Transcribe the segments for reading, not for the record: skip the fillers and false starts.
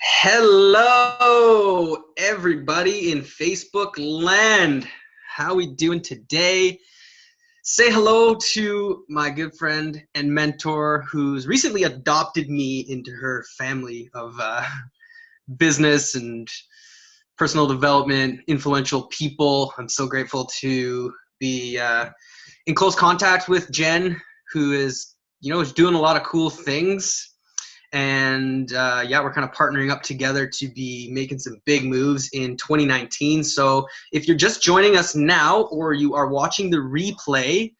Hello, everybody in Facebook land. How we doing today? Say hello to my good friend and mentor who's recently adopted me into her family of business and personal development, influential people. I'm so grateful to be in close contact with Jen, who is doing a lot of cool things. And yeah, we're kind of partnering up together to be making some big moves in 2019. So if you're just joining us now or you are watching the replay,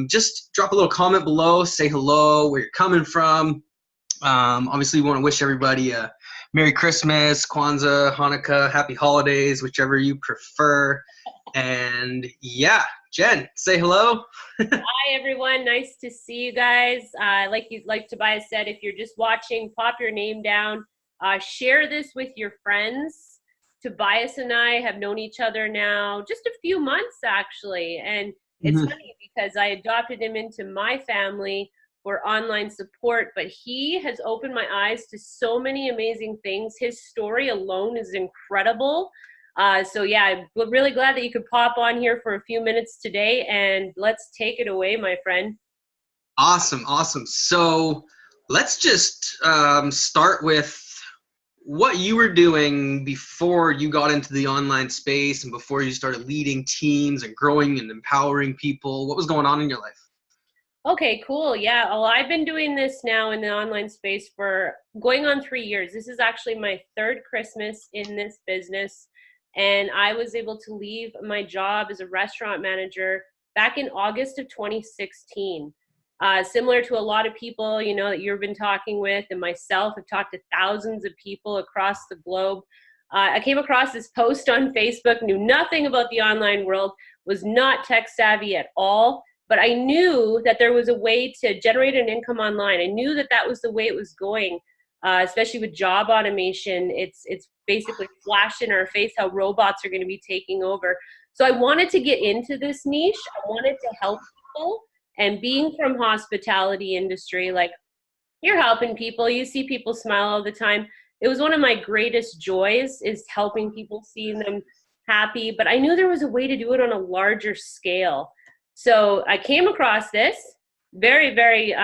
just drop a little comment below, say hello, where you're coming from. Obviously, we want to wish everybody a Merry Christmas, Kwanzaa, Hanukkah, Happy Holidays, whichever you prefer. And yeah, Jen, say hello. Hi everyone, nice to see you guys. Like Tobias said, if you're just watching, pop your name down. Share this with your friends. Tobias and I have known each other now just a few months actually, and it's funny because I adopted him into my family for online support, but he has opened my eyes to so many amazing things. His story alone is incredible. So yeah, I'm really glad that you could pop on here for a few minutes today, and let's take it away, my friend. Awesome. So let's just start with what you were doing before you got into the online space and before you started leading teams and growing and empowering people. What was going on in your life? Okay, cool. Yeah, well, I've been doing this now in the online space for going on 3 years. This is actually my third Christmas in this business. And I was able to leave my job as a restaurant manager back in August of 2016. Similar to a lot of people, you know, that you've been talking with, and myself, I've talked to thousands of people across the globe. I came across this post on Facebook, knew nothing about the online world, was not tech savvy at all, but I knew that there was a way to generate an income online. I knew that that was the way it was going. Especially with job automation, it's basically flashed in our face how robots are going to be taking over. So I wanted to get into this niche. I wanted to help people. And being from hospitality industry, like, you're helping people, you see people smile all the time. It was one of my greatest joys, is helping people, seeing them happy. But I knew there was a way to do it on a larger scale. So I came across this, very, very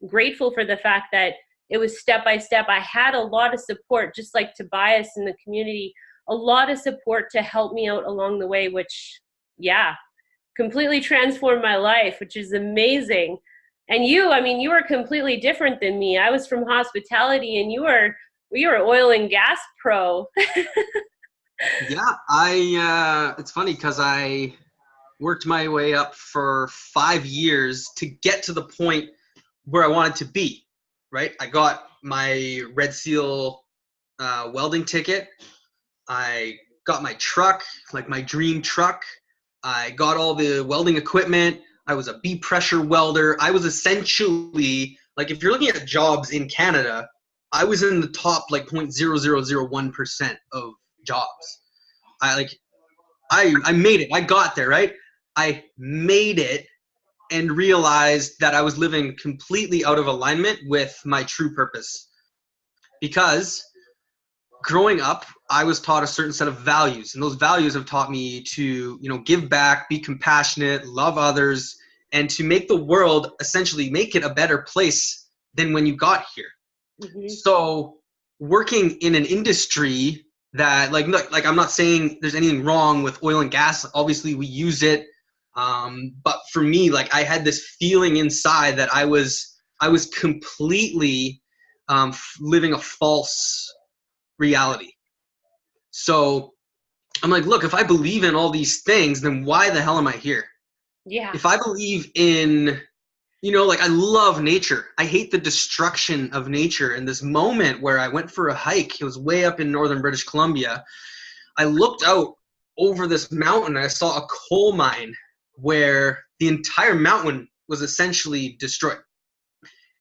grateful for the fact that it was step by step. I had a lot of support, just like Tobias in the community, a lot of support to help me out along the way, which, yeah, completely transformed my life, which is amazing. And you, I mean, you were completely different than me. I was from hospitality, and you were oil and gas pro. Yeah, it's funny because I worked my way up for 5 years to get to the point where I wanted to be. Right? I got my Red Seal welding ticket. I got my truck, like my dream truck. I got all the welding equipment. I was a B pressure welder. I was essentially, like, if you're looking at jobs in Canada, I was in the top like 0.0001% of jobs. I made it. I got there, right? I made it and realized that I was living completely out of alignment with my true purpose. Because growing up, I was taught a certain set of values, and those values have taught me to, give back, be compassionate, love others, and to make the world, essentially make it a better place than when you got here. Mm-hmm. So working in an industry that, like I'm not saying there's anything wrong with oil and gas. Obviously, we use it. But for me, like, I had this feeling inside that I was completely living a false reality. So I'm like, look, if I believe in all these things, then why the hell am I here? Yeah. If I believe in, like, I love nature. I hate the destruction of nature. And this moment where I went for a hike, it was way up in northern British Columbia. I looked out over this mountain and I saw a coal mine where the entire mountain was essentially destroyed.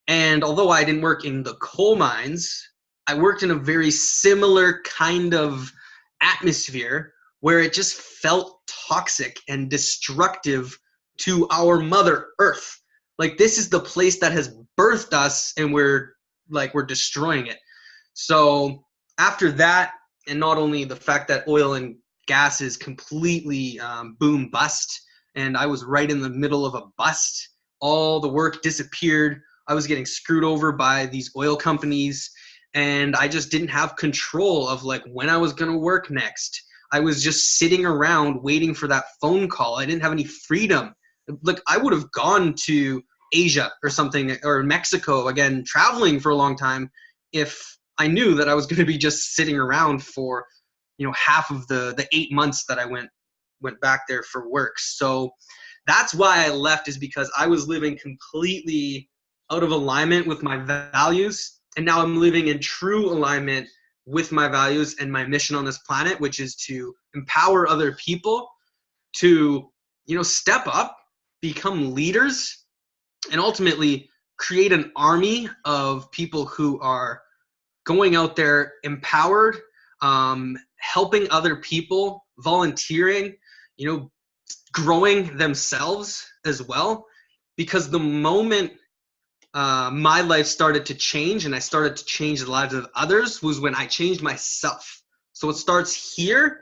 And although I didn't work in the coal mines, I worked in a very similar kind of atmosphere where it just felt toxic and destructive to our Mother Earth. Like, this is the place that has birthed us, and we're destroying it. So after that, and not only the fact that oil and gas is completely boom bust, and I was right in the middle of a bust. All the work disappeared. I was getting screwed over by these oil companies, and I just didn't have control of like when I was going to work next. I was just sitting around waiting for that phone call. I didn't have any freedom. Like I would have gone to Asia or something, or Mexico again, traveling for a long time, if I knew that I was going to be just sitting around for, half of the 8 months that I went back there for work. So that's why I left, is because I was living completely out of alignment with my values, and now I'm living in true alignment with my values and my mission on this planet, which is to empower other people to, step up, become leaders, and ultimately create an army of people who are going out there empowered, helping other people, volunteering, growing themselves as well. Because the moment my life started to change and I started to change the lives of others was when I changed myself. So it starts here.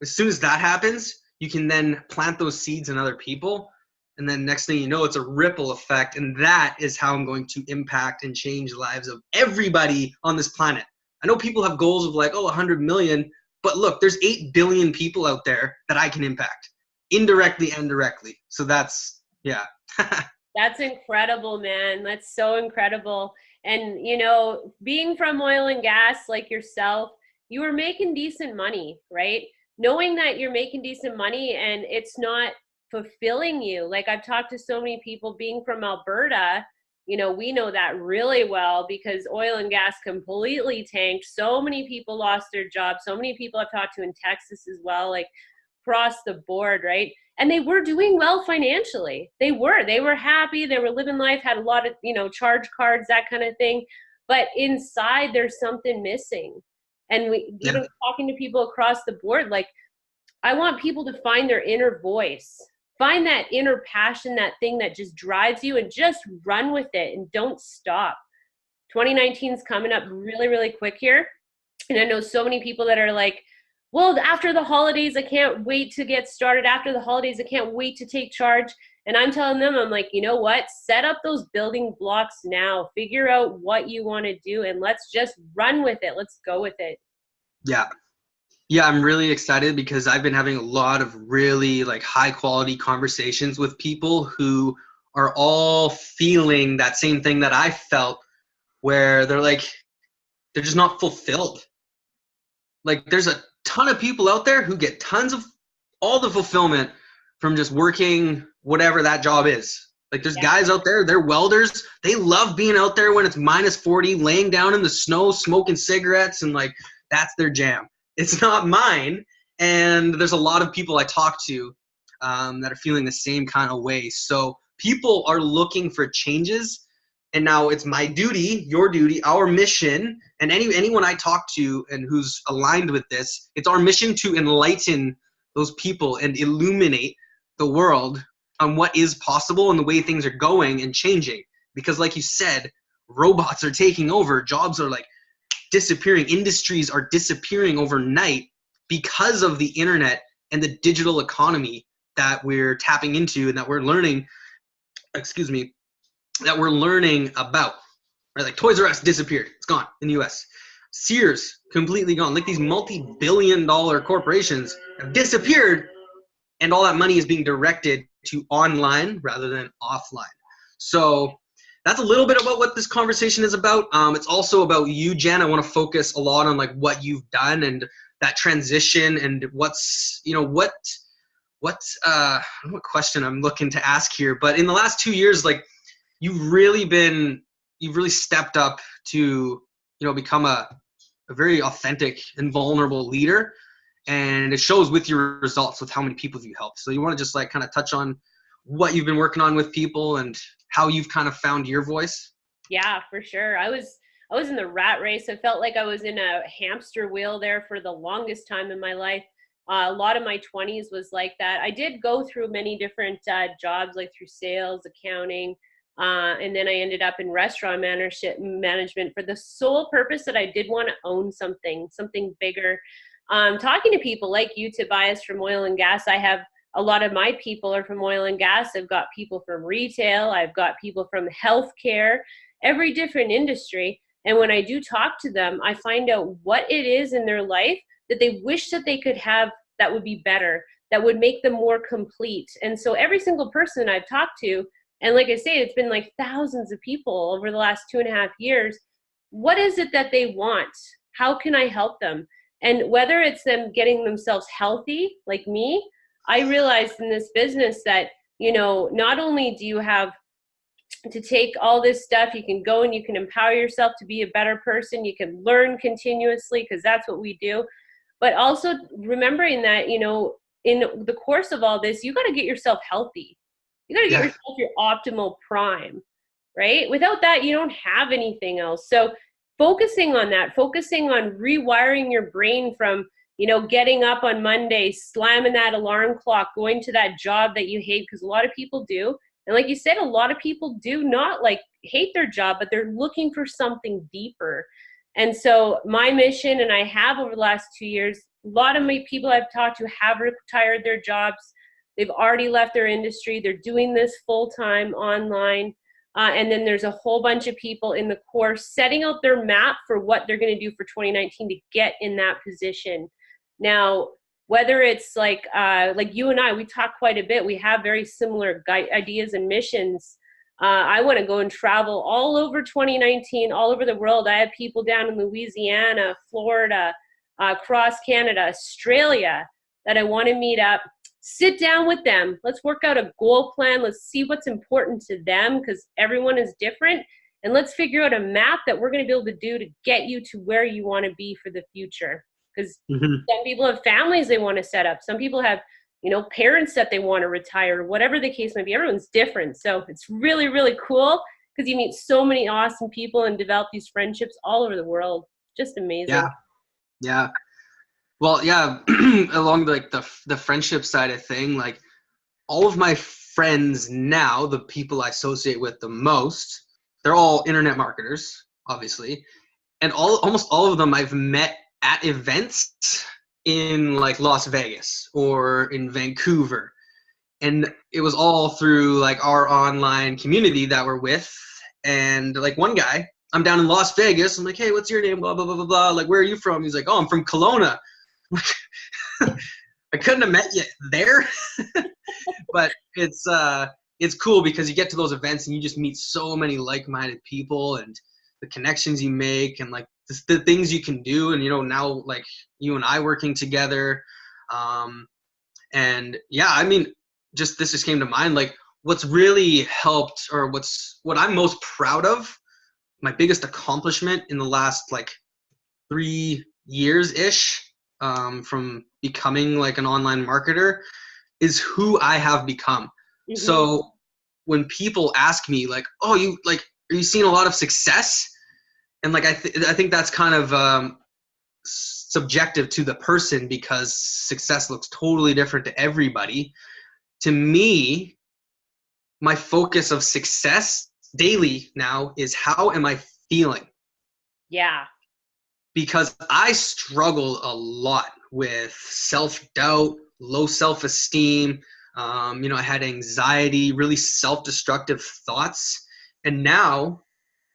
As soon as that happens, you can then plant those seeds in other people. And then next thing you know, it's a ripple effect. And that is how I'm going to impact and change the lives of everybody on this planet. I know people have goals of like, 100 million. But look, there's 8 billion people out there that I can impact, indirectly and directly. So that's, yeah. That's incredible, man. That's so incredible. And, being from oil and gas like yourself, you were making decent money, right? Knowing that you're making decent money and it's not fulfilling you. Like I've talked to so many people being from Alberta, we know that really well because oil and gas completely tanked. So many people lost their jobs. So many people I've talked to in Texas as well, like across the board, right? And they were doing well financially. They were happy. They were living life, had a lot of, charge cards, that kind of thing. But inside there's something missing. And even talking to people across the board, like I want people to find their inner voice, find that inner passion, that thing that just drives you, and just run with it and don't stop. 2019 is coming up really, really quick here. And I know so many people that are like, well, after the holidays, I can't wait to get started. After the holidays, I can't wait to take charge. And I'm telling them, I'm like, you know what? Set up those building blocks now. Figure out what you want to do and let's just run with it. Let's go with it. Yeah. Yeah, I'm really excited because I've been having a lot of really like high quality conversations with people who are all feeling that same thing that I felt, where they're just not fulfilled. Like there's a ton of people out there who get tons of all the fulfillment from just working whatever that job is. Like there's guys out there, they're welders. They love being out there when it's minus 40, laying down in the snow, smoking cigarettes, and like that's their jam. It's not mine. And there's a lot of people I talk to that are feeling the same kind of way. So people are looking for changes. And now it's my duty, your duty, our mission, and anyone I talk to and who's aligned with this, it's our mission to enlighten those people and illuminate the world on what is possible and the way things are going and changing. Because like you said, robots are taking over, jobs are like disappearing, industries are disappearing overnight because of the internet and the digital economy that we're tapping into and that we're learning, that we're learning about. Right? Like Toys R Us disappeared. It's gone in the US. Sears, completely gone. Like these multi-billion-dollar corporations have disappeared, and all that money is being directed to online rather than offline. So that's a little bit about what this conversation is about. It's also about you, Jen. I want to focus a lot on like what you've done and that transition and what's, what question I'm looking to ask here. But in the last 2 years, like you've really stepped up to, become a very authentic and vulnerable leader. And it shows with your results, with how many people you helped. So you want to just like kind of touch on what you've been working on with people and how you've kind of found your voice? Yeah, for sure. I was in the rat race. I felt like I was in a hamster wheel there for the longest time in my life. A lot of my 20s was like that. I did go through many different jobs, like through sales, accounting, And then I ended up in restaurant management for the sole purpose that I did want to own something bigger. Talking to people like you, Tobias, from oil and gas, I have a lot of my people are from oil and gas. I've got people from retail. I've got people from healthcare, every different industry. And when I do talk to them, I find out what it is in their life that they wish that they could have that would be better, that would make them more complete. And so every single person I've talked to, and like I say, it's been like thousands of people over the last 2.5 years, what is it that they want? How can I help them? And whether it's them getting themselves healthy, like me, I realized in this business that, not only do you have to take all this stuff, you can go and you can empower yourself to be a better person, you can learn continuously, because that's what we do, but also remembering that, in the course of all this, you got to get yourself healthy. You got to get yourself your optimal prime, right? Without that, you don't have anything else. So focusing on that, focusing on rewiring your brain from, getting up on Monday, slamming that alarm clock, going to that job that you hate, because a lot of people do. And like you said, a lot of people do not hate their job, but they're looking for something deeper. And so my mission, and I have over the last 2 years, a lot of my people I've talked to have retired their jobs. They've already left their industry. They're doing this full time online. And then there's a whole bunch of people in the course setting out their map for what they're going to do for 2019 to get in that position. Now, whether it's like you and I, we talk quite a bit. We have very similar ideas and missions. I want to go and travel all over 2019, all over the world. I have people down in Louisiana, Florida, across Canada, Australia, that I want to meet up, sit down with them. Let's work out a goal plan. Let's see what's important to them, because everyone is different. And let's figure out a map that we're going to be able to do to get you to where you want to be for the future. Because some people have families they want to set up. Some people have, parents that they want to retire, whatever the case may be. Everyone's different. So it's really, really cool, because you meet so many awesome people and develop these friendships all over the world. Just amazing. Yeah. Well, yeah, along the friendship side of thing, like all of my friends now, the people I associate with the most, they're all internet marketers, obviously. And almost all of them I've met at events in Las Vegas or in Vancouver. And it was all through our online community that we're with. And one guy, I'm down in Las Vegas. I'm like, hey, what's your name? Blah, blah, blah, blah, blah. Where are you from? He's like, oh, I'm from Kelowna. I couldn't have met you there. But it's cool because you get to those events and you just meet so many like-minded people, and the connections you make, and the things you can do. And now you and I working together, and yeah, I mean, this just came to mind, what's really helped, or what I'm most proud of, my biggest accomplishment in the last 3 years ish, from becoming an online marketer, is who I have become. Mm-hmm. So when people ask me oh, are you seeing a lot of success? And I think that's kind of subjective to the person, because success looks totally different to everybody. To me, my focus of success daily now is, how am I feeling? Yeah. Because I struggle a lot with self-doubt, low self-esteem. I had anxiety, really self-destructive thoughts. And now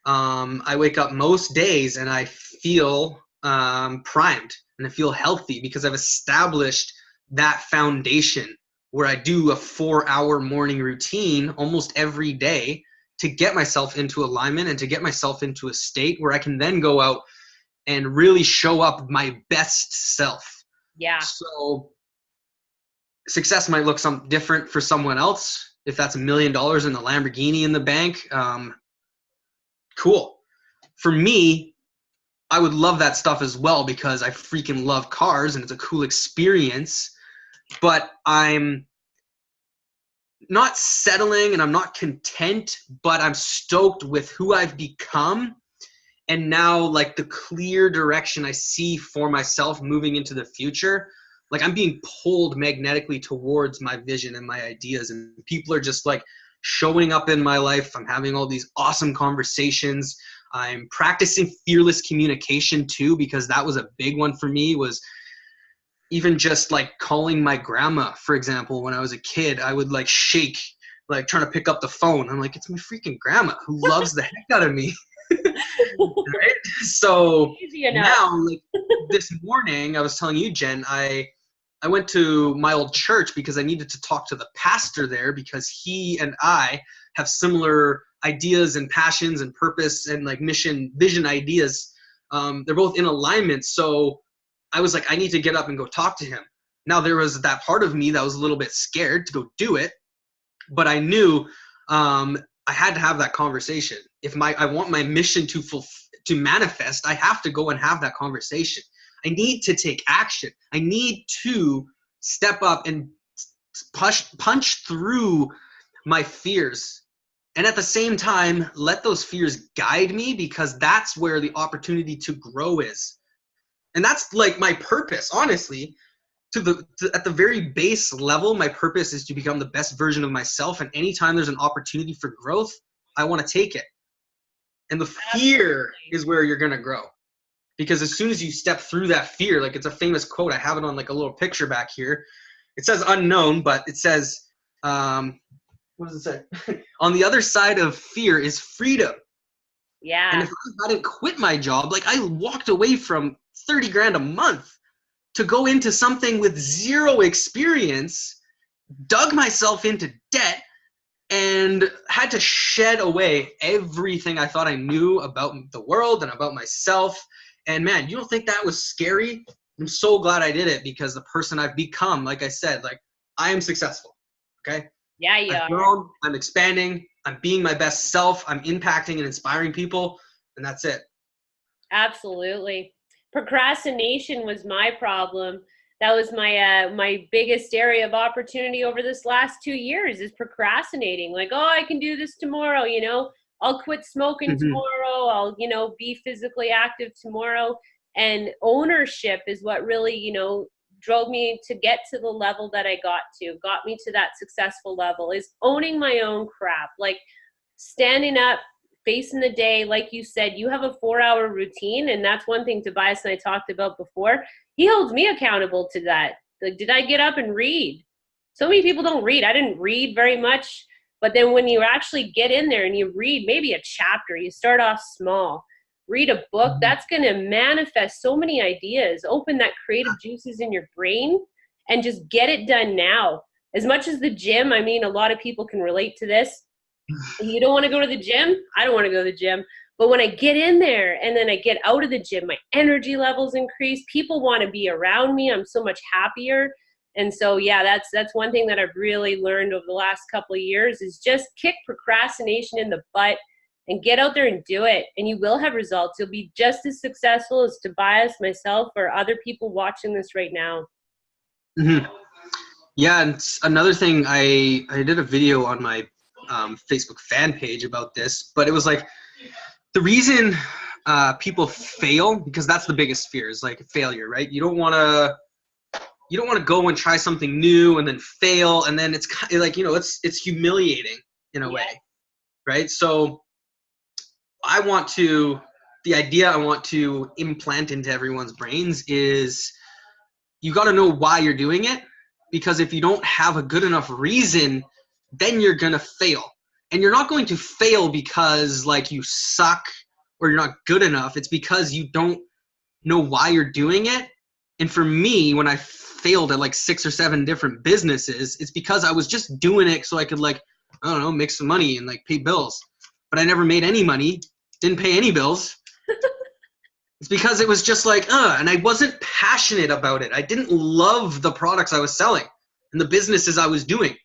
I wake up most days and I feel primed and I feel healthy, because I've established that foundation where I do a 4-hour morning routine almost every day to get myself into alignment and to get myself into a state where I can then go out and really show up my best self. Yeah. So success might look some different for someone else. If that's $1 million in the Lamborghini in the bank, cool. For me, I would love that stuff as well, because I freaking love cars and it's a cool experience. But I'm not settling and I'm not content, but I'm stoked with who I've become. And now the clear direction I see for myself moving into the future, I'm being pulled magnetically towards my vision and my ideas. And people are just showing up in my life. I'm having all these awesome conversations. I'm practicing fearless communication too, because that was a big one for me, was even just like calling my grandma, for example. When I was a kid, I would like shake, like trying to pick up the phone. I'm like, it's my freaking grandma who loves the heck out of me. Right? So Easy enough. now, like this morning, I was telling you, Jen, I went to my old church because I needed to talk to the pastor there, because he and I have similar ideas and passions and purpose and like mission, vision ideas. They're both in alignment. So I was like, I need to get up and go talk to him. Now there was that part of me that was a little bit scared to go do it, but I knew I had to have that conversation. If I want my mission to manifest, I have to go and have that conversation. I need to take action. I need to step up and punch through my fears. And at the same time, let those fears guide me, because that's where the opportunity to grow is. And that's like my purpose, honestly. At the very base level, my purpose is to become the best version of myself. And anytime there's an opportunity for growth, I want to take it. And the fear is where you're going to grow. Because as soon as you step through that fear, like it's a famous quote, I have it on like a little picture back here. It says unknown, but it says, what does it say? On the other side of fear is freedom. Yeah. And if I hadn't quit my job, like I walked away from 30 grand a month to go into something with zero experience, dug myself into debt, and had to shed away everything I thought I knew about the world and about myself. And man, you don't think that was scary? I'm so glad I did it, because the person I've become, like I said, like I am successful. Okay. Yeah, you I've grown, I'm expanding, I'm being my best self, I'm impacting and inspiring people, and that's it. Absolutely. Procrastination was my problem. That was my biggest area of opportunity over this last 2 years, is procrastinating. Like, oh, I can do this tomorrow, you know. I'll quit smoking tomorrow. I'll, you know, be physically active tomorrow. And ownership is what really, you know, drove me to get to the level that I got me to that successful level, is owning my own crap. Like standing up, facing the day. Like you said, you have a 4-hour routine, and that's one thing Tobias and I talked about before. He holds me accountable to that. Like, did I get up and read? So many people don't read. I didn't read very much, but then when you actually get in there and you read maybe a chapter, you start off small, read a book, that's going to manifest so many ideas, open that creative juices in your brain, and just get it done now. As much as the gym, I mean, a lot of people can relate to this. You don't want to go to the gym? I don't want to go to the gym. But when I get in there and then I get out of the gym, my energy levels increase. People want to be around me. I'm so much happier. And so, yeah, that's one thing that I've really learned over the last couple of years, is just kick procrastination in the butt and get out there and do it. And you will have results. You'll be just as successful as Tobias, myself, or other people watching this right now. Mm-hmm. Yeah, and another thing, I did a video on my Facebook fan page about this, but it was like the reason people fail, because that's the biggest fear, is like failure, right? You don't want to go and try something new and then fail, and then it's kind of like, you know, it's humiliating in a way, right? So the idea I want to implant into everyone's brains is you got to know why you're doing it, because if you don't have a good enough reason, then you're going to fail. And you're not going to fail because like you suck or you're not good enough. It's because you don't know why you're doing it. And for me, when I failed at like 6 or 7 different businesses, it's because I was just doing it so I could, like, I don't know, make some money and like pay bills. But I never made any money, didn't pay any bills. It's because it was just like, and I wasn't passionate about it. I didn't love the products I was selling and the businesses I was doing.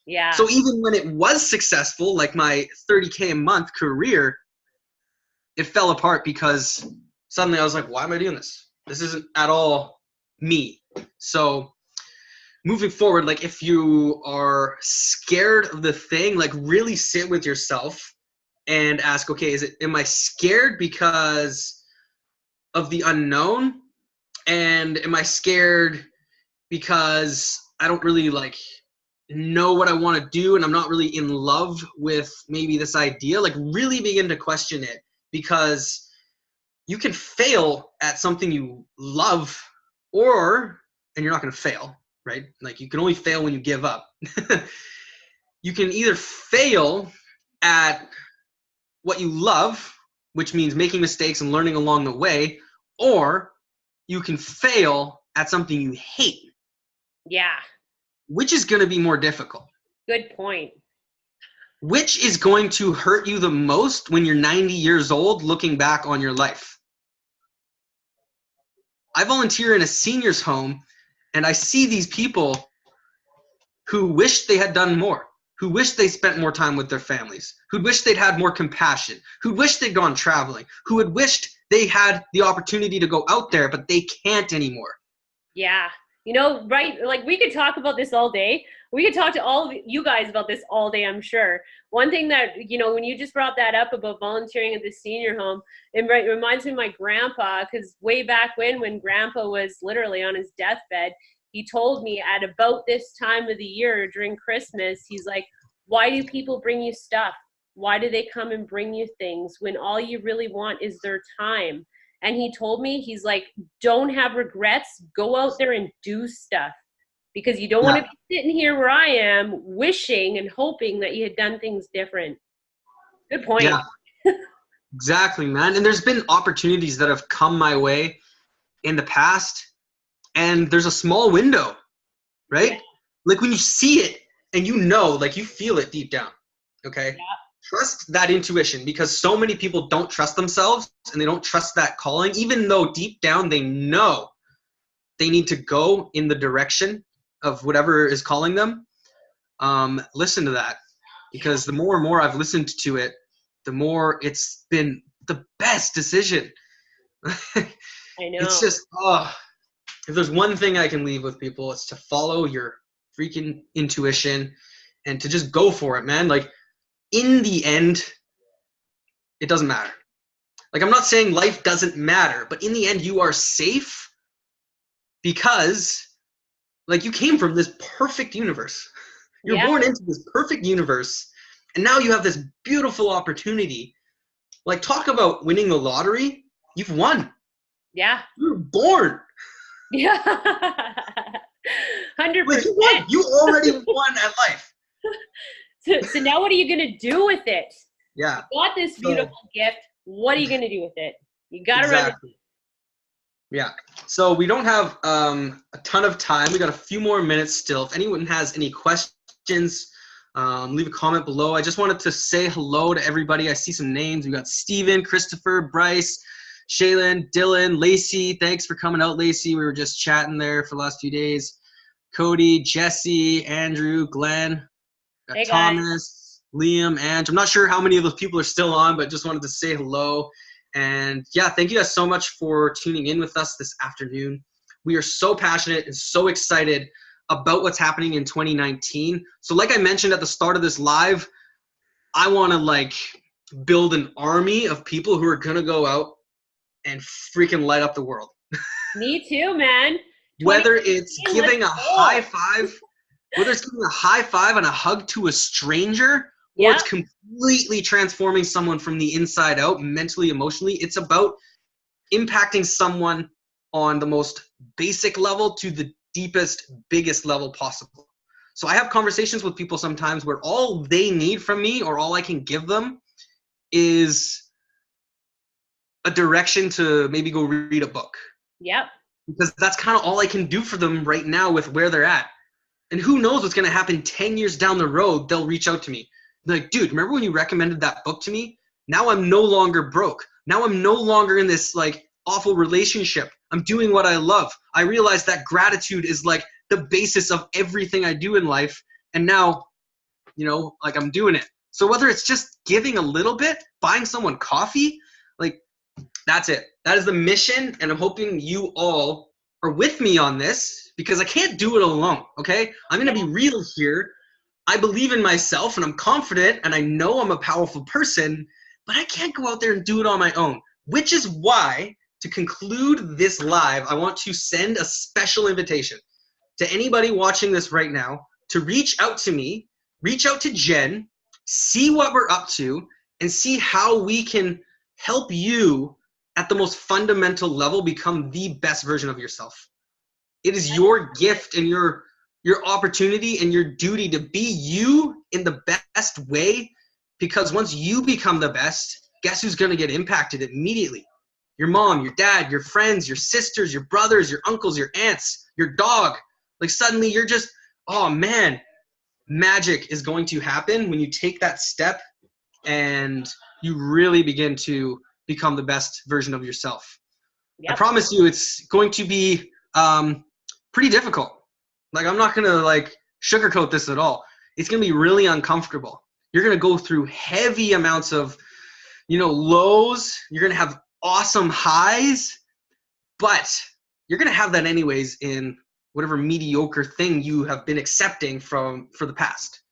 Yeah. So even when it was successful, like my 30K a month career, it fell apart because suddenly I was like, why am I doing this? This isn't at all me. So moving forward, like if you are scared of the thing, like really sit with yourself and ask, okay, am I scared because of the unknown? And am I scared because I don't really like know what I want to do and I'm not really in love with maybe this idea, like really begin to question it, because you can fail at something you love, and you're not going to fail, right? Like you can only fail when you give up. You can either fail at what you love, which means making mistakes and learning along the way, or you can fail at something you hate. Yeah. Which is going to be more difficult? Good point. Which is going to hurt you the most when you're 90 years old looking back on your life? I volunteer in a seniors home, and I see these people who wish they had done more, who wish they spent more time with their families, who wish they'd had more compassion, who wish they'd gone traveling, who had wished they had the opportunity to go out there, but they can't anymore. Yeah. You know, right? Like we could talk about this all day. We could talk to all of you guys about this all day, I'm sure. One thing that, you know, when you just brought that up about volunteering at the senior home, it reminds me of my grandpa, because way back when grandpa was literally on his deathbed, he told me at about this time of the year during Christmas, he's like, why do people bring you stuff? Why do they come and bring you things when all you really want is their time? And he told me, he's like, don't have regrets. Go out there and do stuff, because you don't want to be sitting here where I am wishing and hoping that you had done things different. Good point. Yeah, exactly, man. And there's been opportunities that have come my way in the past, and there's a small window, right? Yeah. Like when you see it and you know, like you feel it deep down, okay? Yeah. Trust that intuition, because so many people don't trust themselves and they don't trust that calling, even though deep down they know they need to go in the direction of whatever is calling them. Listen to that, because the more and more I've listened to it, the more it's been the best decision. I know. It's just, if there's one thing I can leave with people, it's to follow your freaking intuition and to just go for it, man. Like, in the end, it doesn't matter. Like, I'm not saying life doesn't matter, but in the end, you are safe because, like, you came from this perfect universe. You're born into this perfect universe, and now you have this beautiful opportunity. Like, talk about winning the lottery. You've won. Yeah. You were born. Yeah. 100%. Like, you won. You already won at life. So now what are you going to do with it? Yeah. You got this beautiful gift. What are you going to do with it? You got to run it. Yeah. So we don't have a ton of time. We got a few more minutes still. If anyone has any questions, leave a comment below. I just wanted to say hello to everybody. I see some names. We got Steven, Christopher, Bryce, Shaylin, Dylan, Lacey. Thanks for coming out, Lacey. We were just chatting there for the last few days. Cody, Jesse, Andrew, Glenn. Got Thomas, Liam, Ange. I'm not sure how many of those people are still on, but just wanted to say hello. And yeah, thank you guys so much for tuning in with us this afternoon. We are so passionate and so excited about what's happening in 2019. So like I mentioned at the start of this live, I want to build an army of people who are going to go out and freaking light up the world. Me too, man. Whether it's giving a high five, whether it's giving a high five and a hug to a stranger, or it's completely transforming someone from the inside out, mentally, emotionally. It's about impacting someone on the most basic level to the deepest, biggest level possible. So I have conversations with people sometimes where all they need from me, or all I can give them, is a direction to maybe go read a book. Yep. Because that's kind of all I can do for them right now with where they're at. And who knows what's going to happen 10 years down the road. They'll reach out to me. They're like, dude, remember when you recommended that book to me? Now I'm no longer broke. Now I'm no longer in this awful relationship. I'm doing what I love. I realize that gratitude is the basis of everything I do in life. And now, I'm doing it. So whether it's just giving a little bit, buying someone coffee, that's it. That is the mission. And I'm hoping you all are with me on this, because I can't do it alone. Okay. I'm going to be real here. I believe in myself and I'm confident and I know I'm a powerful person, but I can't go out there and do it on my own, which is why, to conclude this live, I want to send a special invitation to anybody watching this right now to reach out to me, reach out to Jen, see what we're up to, and see how we can help you at the most fundamental level become the best version of yourself. It is your gift and your opportunity and your duty to be you in the best way, because once you become the best, guess who's going to get impacted immediately? Your mom, your dad, your friends, your sisters, your brothers, your uncles, your aunts, your dog. Like suddenly you're just, oh man, magic is going to happen when you take that step and you really begin to become the best version of yourself. Yep. I promise you it's going to be pretty difficult. Like, I'm not going to like sugarcoat this at all. It's going to be really uncomfortable. You're going to go through heavy amounts of, lows. You're going to have awesome highs, but you're going to have that anyways in whatever mediocre thing you have been accepting for the past.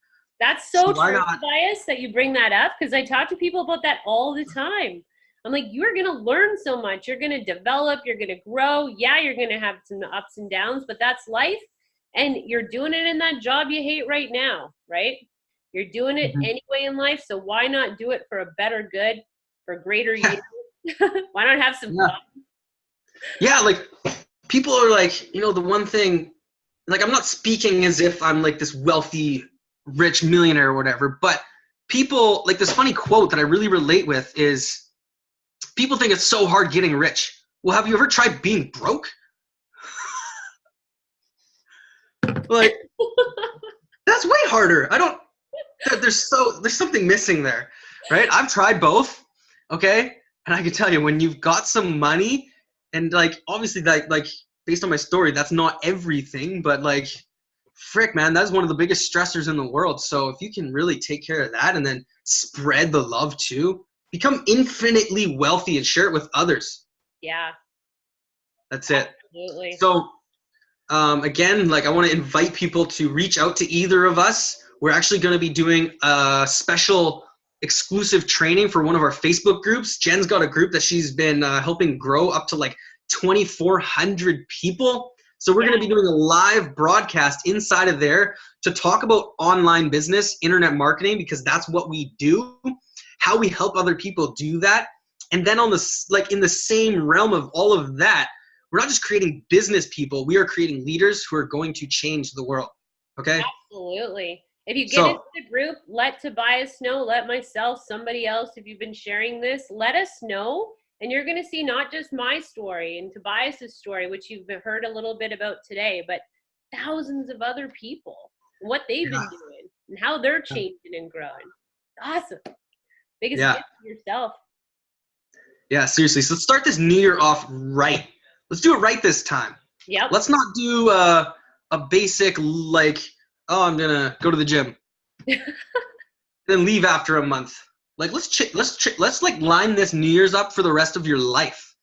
That's so true, Tobias, that you bring that up, because I talk to people about that all the time. I'm like, you're going to learn so much. You're going to develop. You're going to grow. Yeah, you're going to have some ups and downs, but that's life. And you're doing it in that job you hate right now, right? You're doing it anyway in life, so why not do it for a better good, for greater you? Why not have some fun? Yeah, like, people are like, the one thing, like, I'm not speaking as if I'm like this wealthy, rich millionaire or whatever, but people, like, this funny quote that I really relate with is, people think it's so hard getting rich. Well, have you ever tried being broke? Like, that's way harder. There's something missing there, right? I've tried both, okay? And I can tell you, when you've got some money, and like, obviously, like based on my story, that's not everything, but like, frick, man, that's one of the biggest stressors in the world. So if you can really take care of that and then spread the love too, become infinitely wealthy and share it with others. Yeah. That's it. Absolutely. So again, like, I want to invite people to reach out to either of us. We're actually going to be doing a special exclusive training for one of our Facebook groups. Jen's got a group that she's been helping grow up to like 2,400 people. So we're going to be doing a live broadcast inside of there to talk about online business, internet marketing, because that's what we do, how we help other people do that. And then on this, like, in the same realm of all of that, we're not just creating business people, we are creating leaders who are going to change the world. Okay? Absolutely. If you get into the group, let Tobias know, let myself, somebody else, if you've been sharing this, let us know. And you're going to see not just my story and Tobias's story, which you've heard a little bit about today, but thousands of other people, what they've been doing and how they're changing and growing. Awesome. Biggest gift to yourself. Yeah, seriously. So let's start this new year off right. Let's do it right this time. Yep. Let's not do a basic, like, oh, I'm going to go to the gym. Then leave after a month. Like, let's like line this New Year's up for the rest of your life.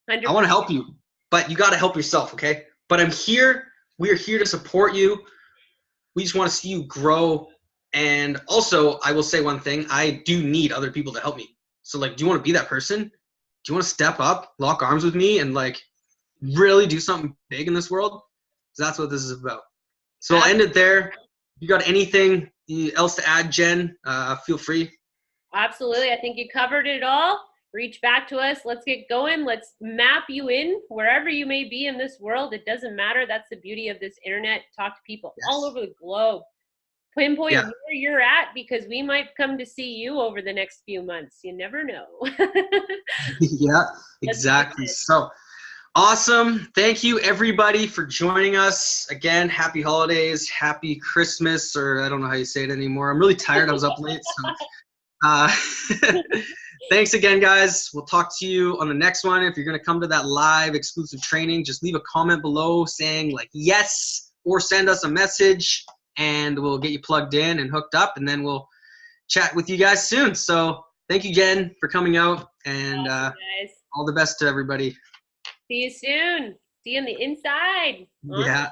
100%. I want to help you, but you got to help yourself, okay? But I'm here. We're here to support you. We just want to see you grow. And also, I will say one thing. I do need other people to help me. So, like, do you want to be that person? Do you want to step up, lock arms with me, and, like, really do something big in this world? So that's what this is about. So I'll end it there. You got anything else to add, Jen? Feel free. Absolutely. I think you covered it all. Reach back to us. Let's get going. Let's map you in wherever you may be in this world. It doesn't matter. That's the beauty of this internet. Talk to people all over the globe. Pinpoint where you're at, because we might come to see you over the next few months. You never know. Yeah, exactly. So awesome. Thank you, everybody, for joining us. Again, happy holidays, happy Christmas, or I don't know how you say it anymore. I'm really tired. I was up late. So, thanks again, guys. We'll talk to you on the next one. If you're going to come to that live exclusive training, just leave a comment below saying, like, yes, or send us a message, and we'll get you plugged in and hooked up, and then we'll chat with you guys soon. So thank you, Jen, for coming out, and all the best to everybody. See you soon. See you on the inside. Yeah.